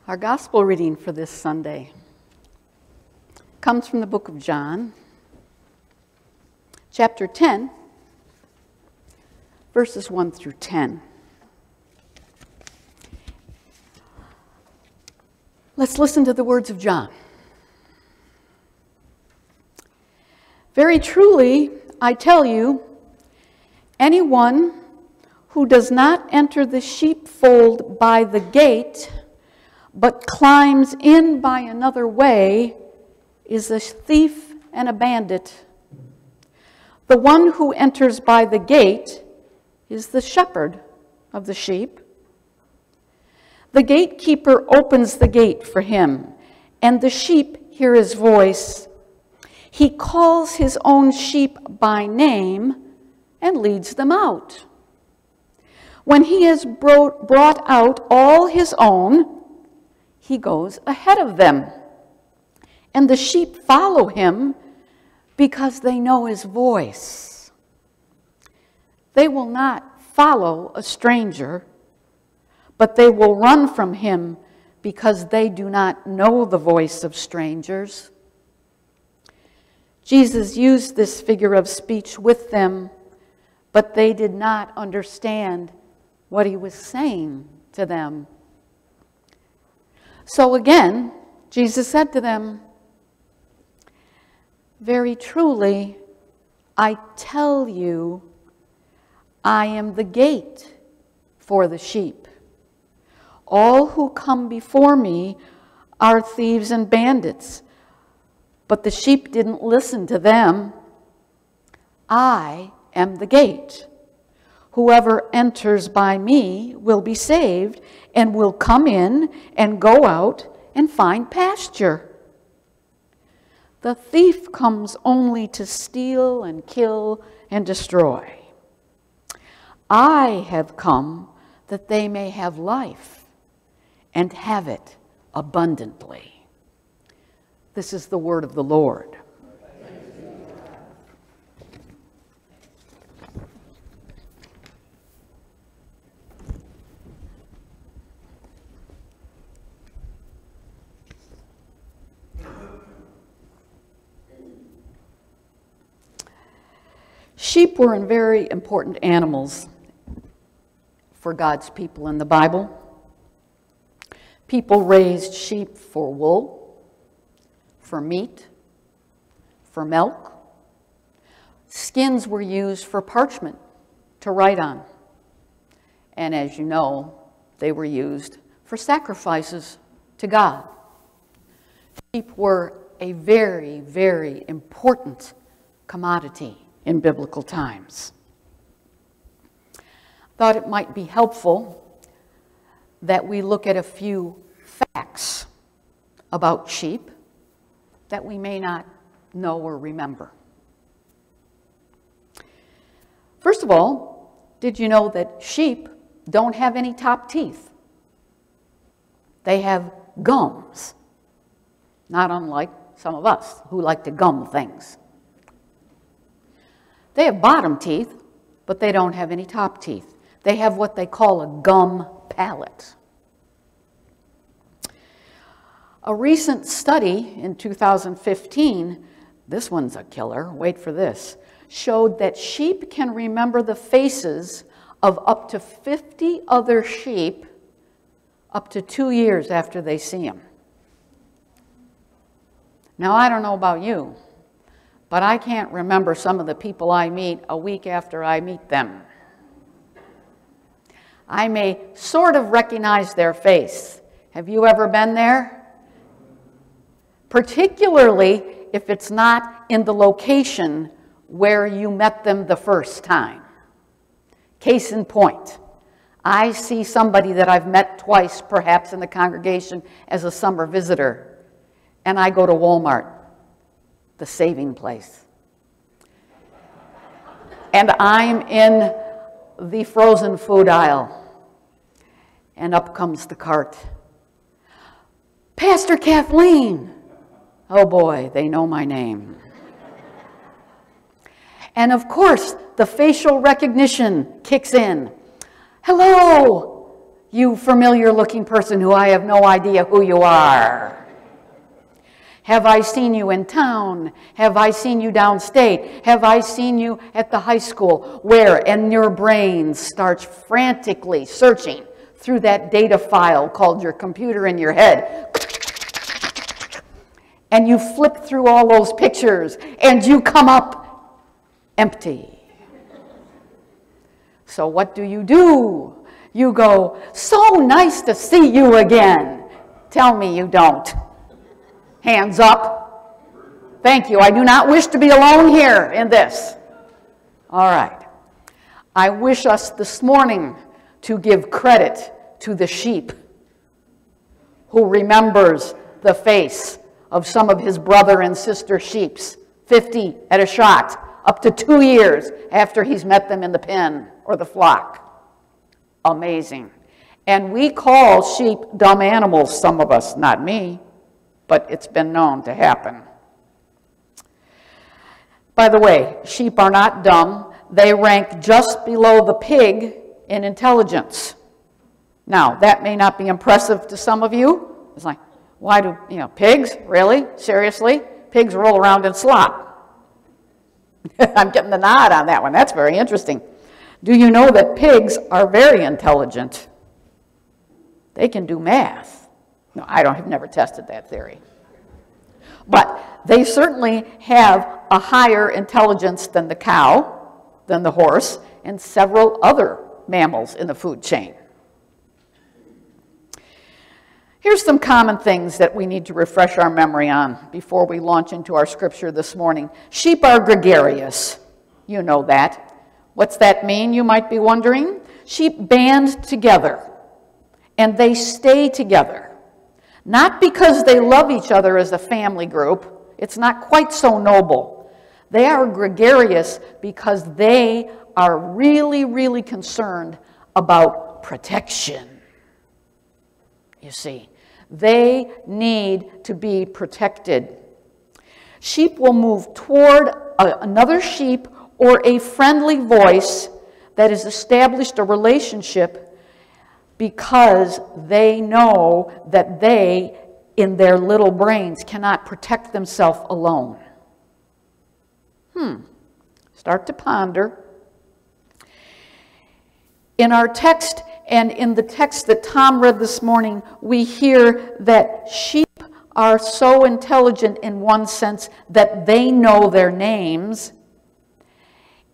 Our gospel reading for this Sunday comes from the book of John, chapter 10, verses 1 through 10. Let's listen to the words of John. Very truly, I tell you, anyone who does not enter the sheepfold by the gate, but climbs in by another way, is a thief and a bandit. The one who enters by the gate is the shepherd of the sheep. The gatekeeper opens the gate for him, and the sheep hear his voice. He calls his own sheep by name and leads them out. When he has brought out all his own, he goes ahead of them, and the sheep follow him because they know his voice. They will not follow a stranger, but they will run from him because they do not know the voice of strangers. Jesus used this figure of speech with them, but they did not understand what he was saying to them. So again, Jesus said to them, very truly, I tell you, I am the gate for the sheep. All who come before me are thieves and bandits, but the sheep didn't listen to them. I am the gate. Whoever enters by me will be saved and will come in and go out and find pasture. The thief comes only to steal and kill and destroy. I have come that they may have life and have it abundantly. This is the word of the Lord. Sheep were very important animals for God's people in the Bible. People raised sheep for wool, for meat, for milk. Skins were used for parchment to write on. And as you know, they were used for sacrifices to God. Sheep were a very, very important commodity in biblical times. Thought it might be helpful that we look at a few facts about sheep that we may not know or remember. First of all, did you know that sheep don't have any top teeth? They have gums, not unlike some of us who like to gum things. They have bottom teeth, but they don't have any top teeth. They have what they call a gum palate. A recent study in 2015, this one's a killer, wait for this, showed that sheep can remember the faces of up to 50 other sheep up to 2 years after they see them. Now, I don't know about you, but I can't remember some of the people I meet a week after I meet them. I may sort of recognize their face. Have you ever been there? Particularly if it's not in the location where you met them the first time. Case in point, I see somebody that I've met twice, perhaps in the congregation as a summer visitor, and I go to Walmart, the saving place. And I'm in the frozen food aisle. And up comes the cart. Pastor Kathleen. Oh boy, they know my name. And of course, the facial recognition kicks in. Hello, You familiar looking person who I have no idea who you are. Have I seen you in town? Have I seen you downstate? Have I seen you at the high school? Where? And your brain starts frantically searching through that data file called your computer in your head. And you flip through all those pictures and you come up empty. So what do? You go, so nice to see you again. Tell me you don't. Hands up. Thank you. I do not wish to be alone here in this. All right. I wish us this morning to give credit to the sheep who remembers the face of some of his brother and sister sheeps, 50 at a shot, up to 2 years after he's met them in the pen or the flock. Amazing. And we call sheep dumb animals, some of us, not me, but it's been known to happen. By the way, sheep are not dumb. They rank just below the pig in intelligence. Now, that may not be impressive to some of you. It's like, why do, pigs? Really? Seriously? Pigs roll around in slop. I'm getting the nod on that one. That's very interesting. Do you know that pigs are very intelligent? They can do math. No, have never tested that theory. But they certainly have a higher intelligence than the cow, than the horse, and several other mammals in the food chain. Here's some common things that we need to refresh our memory on before we launch into our scripture this morning. Sheep are gregarious. You know that. What's that mean, you might be wondering? Sheep band together, and they stay together. Not because they love each other as a family group. It's not quite so noble. They are gregarious because they are really, really concerned about protection. You see, they need to be protected. Sheep will move toward another sheep or a friendly voice that has established a relationship because they know that they, in their little brains, cannot protect themselves alone. Start to ponder. In our text and in the text that Tom read this morning, we hear that sheep are so intelligent in one sense that they know their names.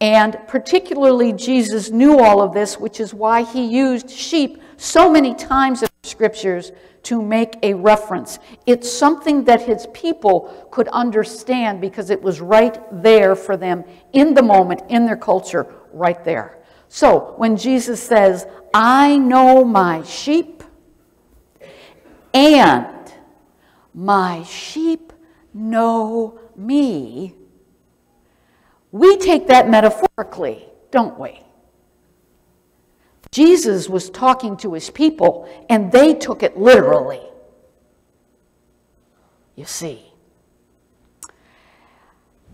And particularly Jesus knew all of this, which is why he used sheep so many times in the scriptures to make a reference. It's something that his people could understand because it was right there for them in the moment, in their culture, right there. So when Jesus says, I know my sheep and my sheep know me, we take that metaphorically, don't we? Jesus was talking to his people, and they took it literally. You see.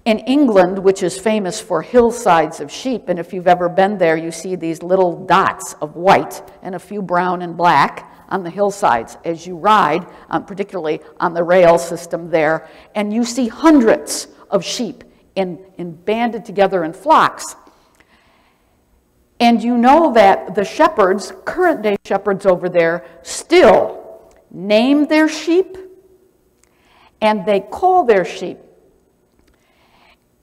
In England, which is famous for hillsides of sheep, and if you've ever been there, you see these little dots of white and a few brown and black on the hillsides as you ride, particularly on the rail system there, and you see hundreds of sheep in banded together in flocks. And you know that the shepherds, current day shepherds over there, still name their sheep and they call their sheep.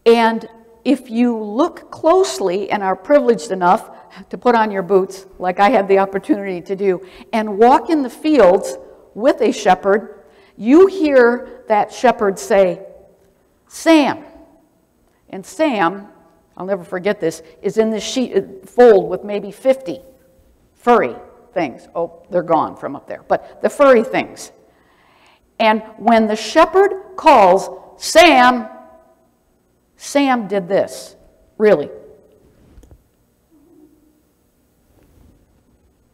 And if you look closely and are privileged enough to put on your boots, like I had the opportunity to do, and walk in the fields with a shepherd, you hear that shepherd say, Sam. And Sam, I'll never forget this, is in this fold with maybe 50 furry things. Oh, they're gone from up there. But the furry things. And when the shepherd calls, Sam, Sam did this. Really.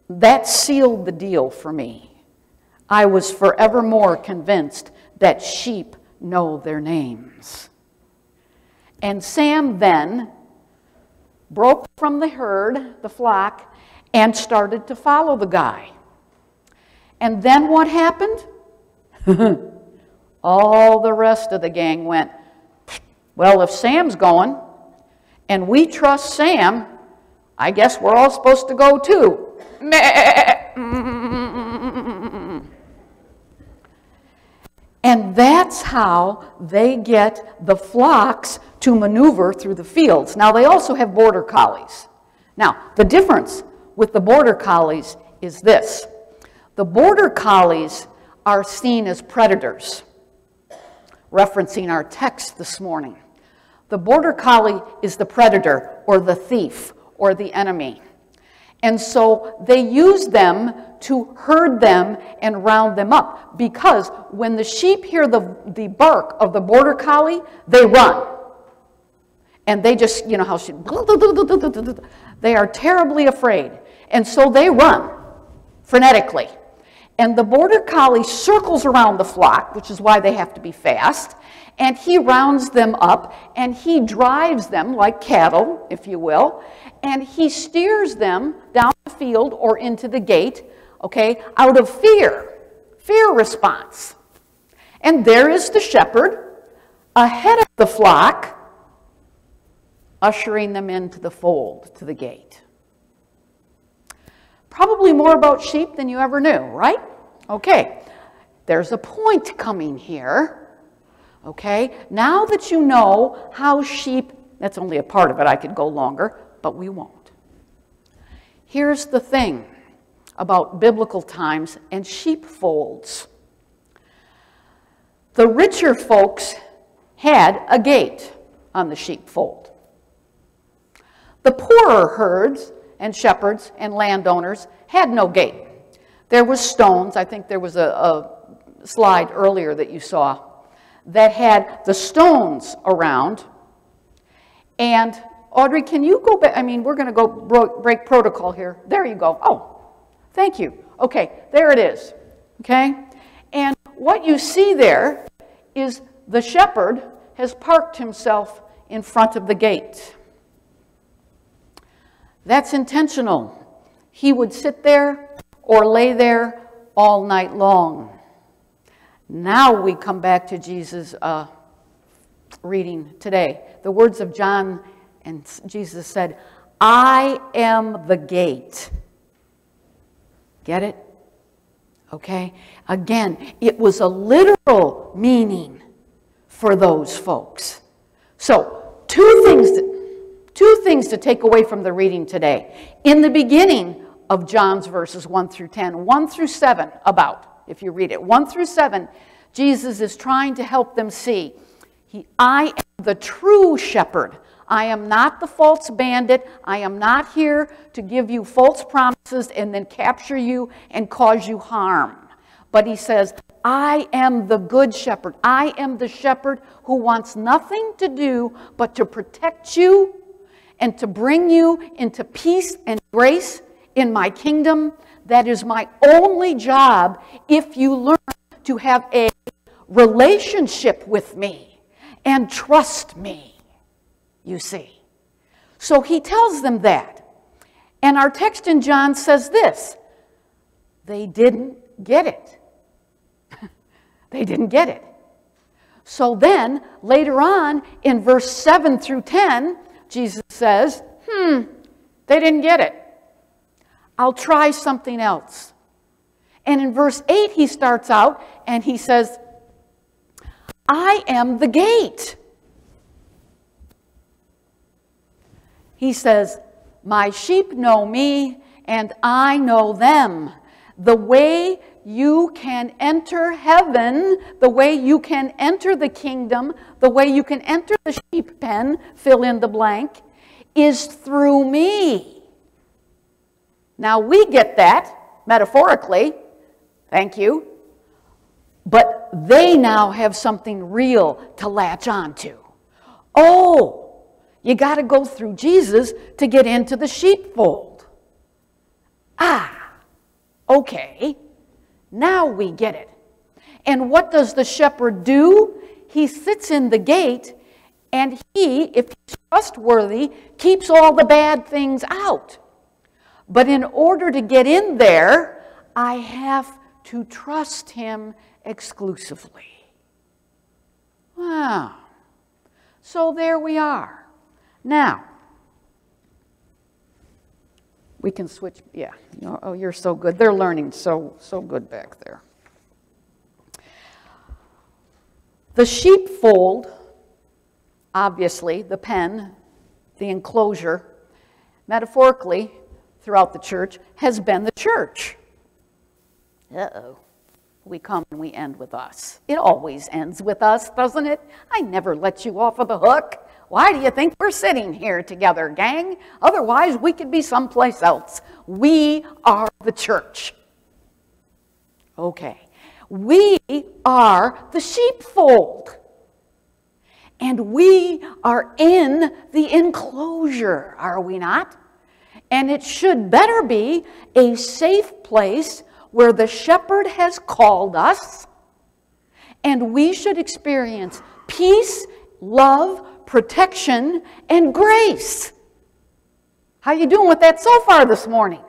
That sealed the deal for me. I was forevermore convinced that sheep know their names. And Sam then broke from the herd, the flock, and started to follow the guy. And then what happened? All the rest of the gang went, well, if Sam's going and we trust Sam, I guess we're all supposed to go too. And that's how they get the flocks to maneuver through the fields. Now, they also have border collies. Now, the difference with the border collies is this. The border collies are seen as predators, referencing our text this morning. The border collie is the predator or the thief or the enemy. And so they use them to herd them and round them up, because when the sheep hear the bark of the border collie, they run. And they just, you know how she, they are terribly afraid. And so they run frenetically. And the border collie circles around the flock, which is why they have to be fast, and he rounds them up, and he drives them like cattle, if you will, and he steers them down the field or into the gate, okay, out of fear response. And there is the shepherd ahead of the flock, ushering them into the fold, to the gate. Probably more about sheep than you ever knew, right? Okay, there's a point coming here. Okay, now that you know how sheep, that's only a part of it, I could go longer, but we won't. Here's the thing about biblical times and sheepfolds. The richer folks had a gate on the sheepfold. The poorer herds and shepherds and landowners had no gate. There was stones. I think there was a slide earlier that you saw that had the stones around. And Audrey, can you go back? I mean, we're going to go break protocol here. There you go. Oh, thank you. Okay, there it is. Okay? And what you see there is the shepherd has parked himself in front of the gate. That's intentional. He would sit there or lay there all night long. Now we come back to Jesus' reading today. The words of John, and Jesus said, I am the gate. Get it? Okay? Again, it was a literal meaning for those folks. So, two things to take away from the reading today. In the beginning of John's verses 1 through 10, 1 through 7 about, if you read it, 1 through 7, Jesus is trying to help them see, I am the true shepherd. I am not the false bandit. I am not here to give you false promises and then capture you and cause you harm. But he says, I am the good shepherd. I am the shepherd who wants nothing to do but to protect you and to bring you into peace and grace in my kingdom. That is my only job if you learn to have a relationship with me and trust me, you see. So he tells them that. And our text in John says this, they didn't get it. They didn't get it. So then, later on, in verse 7 through 10, Jesus says, they didn't get it. I'll try something else. And in verse 8, he starts out and he says, I am the gate. He says, my sheep know me and I know them. The way you can enter heaven, the way you can enter the kingdom, the way you can enter the sheep pen, fill in the blank, is through me. Now we get that, metaphorically, thank you, but they now have something real to latch on to. Oh, you got to go through Jesus to get into the sheepfold. Ah, okay, now we get it. And what does the shepherd do? He sits in the gate and he, if he's trustworthy, keeps all the bad things out. But in order to get in there, I have to trust him exclusively. Wow. So there we are. Now, we can switch. Yeah. Oh, you're so good. They're learning so good back there. The sheepfold, obviously, the pen, the enclosure, metaphorically, throughout the church, has been the church. Uh-oh. We come and we end with us. It always ends with us, doesn't it? I never let you off of the hook. Why do you think we're sitting here together, gang? Otherwise, we could be someplace else. We are the church. Okay. We are the sheepfold. And we are in the enclosure, are we not? And it should better be a safe place where the shepherd has called us, and we should experience peace, love, protection, and grace. How you doing with that so far this morning?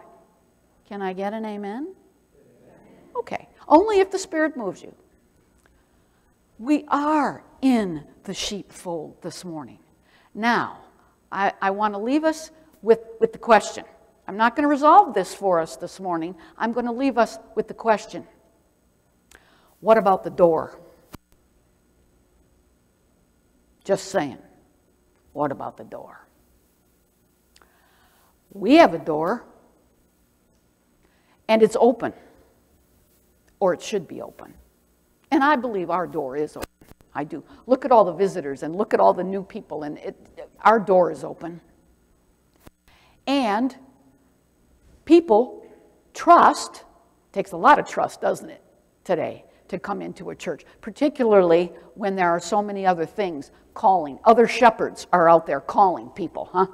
Can I get an amen? Okay. Only if the Spirit moves you. We are in the sheepfold this morning. Now, I want to leave us with the question. I'm not going to resolve this for us this morning. I'm going to leave us with the question. What about the door? Just saying. What about the door? We have a door, and it's open. Or it should be open. And I believe our door is open. I do. Look at all the visitors and look at all the new people, and our door is open. And people trust, takes a lot of trust, doesn't it, today, to come into a church, particularly when there are so many other things calling. Other shepherds are out there calling people, huh?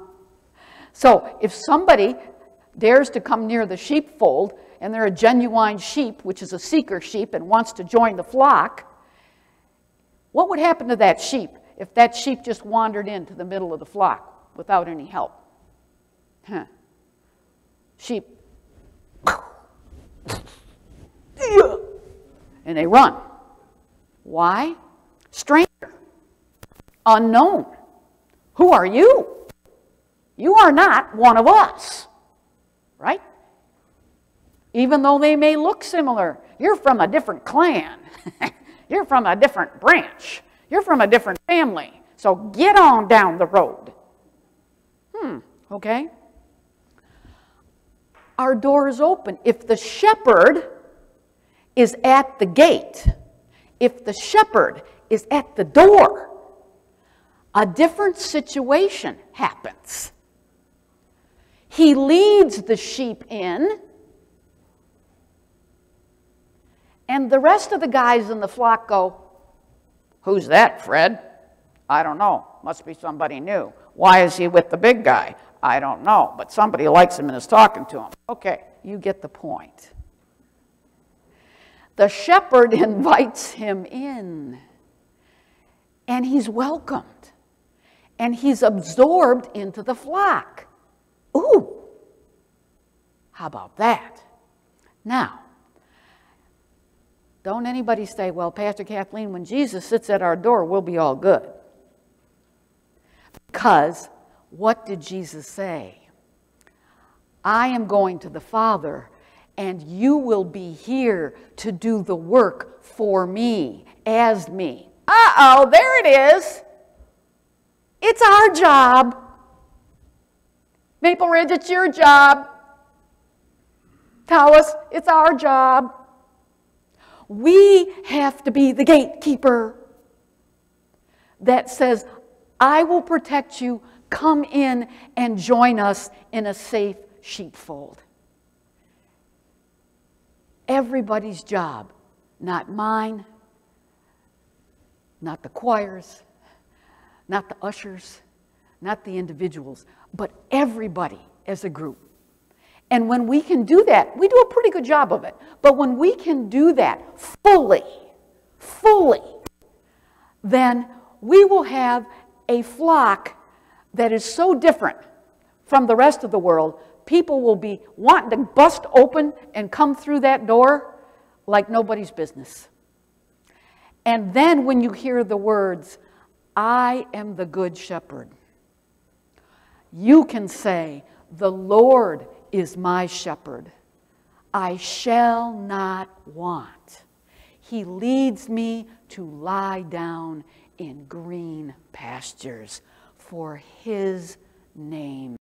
So if somebody dares to come near the sheepfold, and they're a genuine sheep, which is a seeker sheep, and wants to join the flock, what would happen to that sheep if that sheep just wandered into the middle of the flock without any help? Huh. Sheep. And they run. Why? Stranger. Unknown. Who are you? You are not one of us. Right? Even though they may look similar. You're from a different clan. You're from a different branch. You're from a different family. So get on down the road. Okay? Our door is open. If the shepherd is at the gate, if the shepherd is at the door, a different situation happens. He leads the sheep in, and the rest of the guys in the flock go, "Who's that, Fred? I don't know. Must be somebody new. Why is he with the big guy? I don't know, but somebody likes him and is talking to him." Okay, you get the point. The shepherd invites him in, and he's welcomed, and he's absorbed into the flock. Ooh, how about that? Now, don't anybody say, "Well, Pastor Kathleen, when Jesus sits at our door, we'll be all good." Because what did Jesus say? "I am going to the Father, and you will be here to do the work for me, as me." Uh-oh, there it is. It's our job. Maple Ridge, it's your job. Tawas, it's our job. We have to be the gatekeeper that says, "I will protect you. Come in and join us in a safe sheepfold." Everybody's job, not mine, not the choirs, not the ushers, not the individuals, but everybody as a group. And when we can do that, we do a pretty good job of it. But when we can do that fully, then we will have a flock that is so different from the rest of the world people will be wanting to bust open and come through that door like nobody's business. And then when you hear the words, I am the good shepherd, you can say, the Lord is my shepherd. I shall not want. He leads me to lie down in green pastures for His name.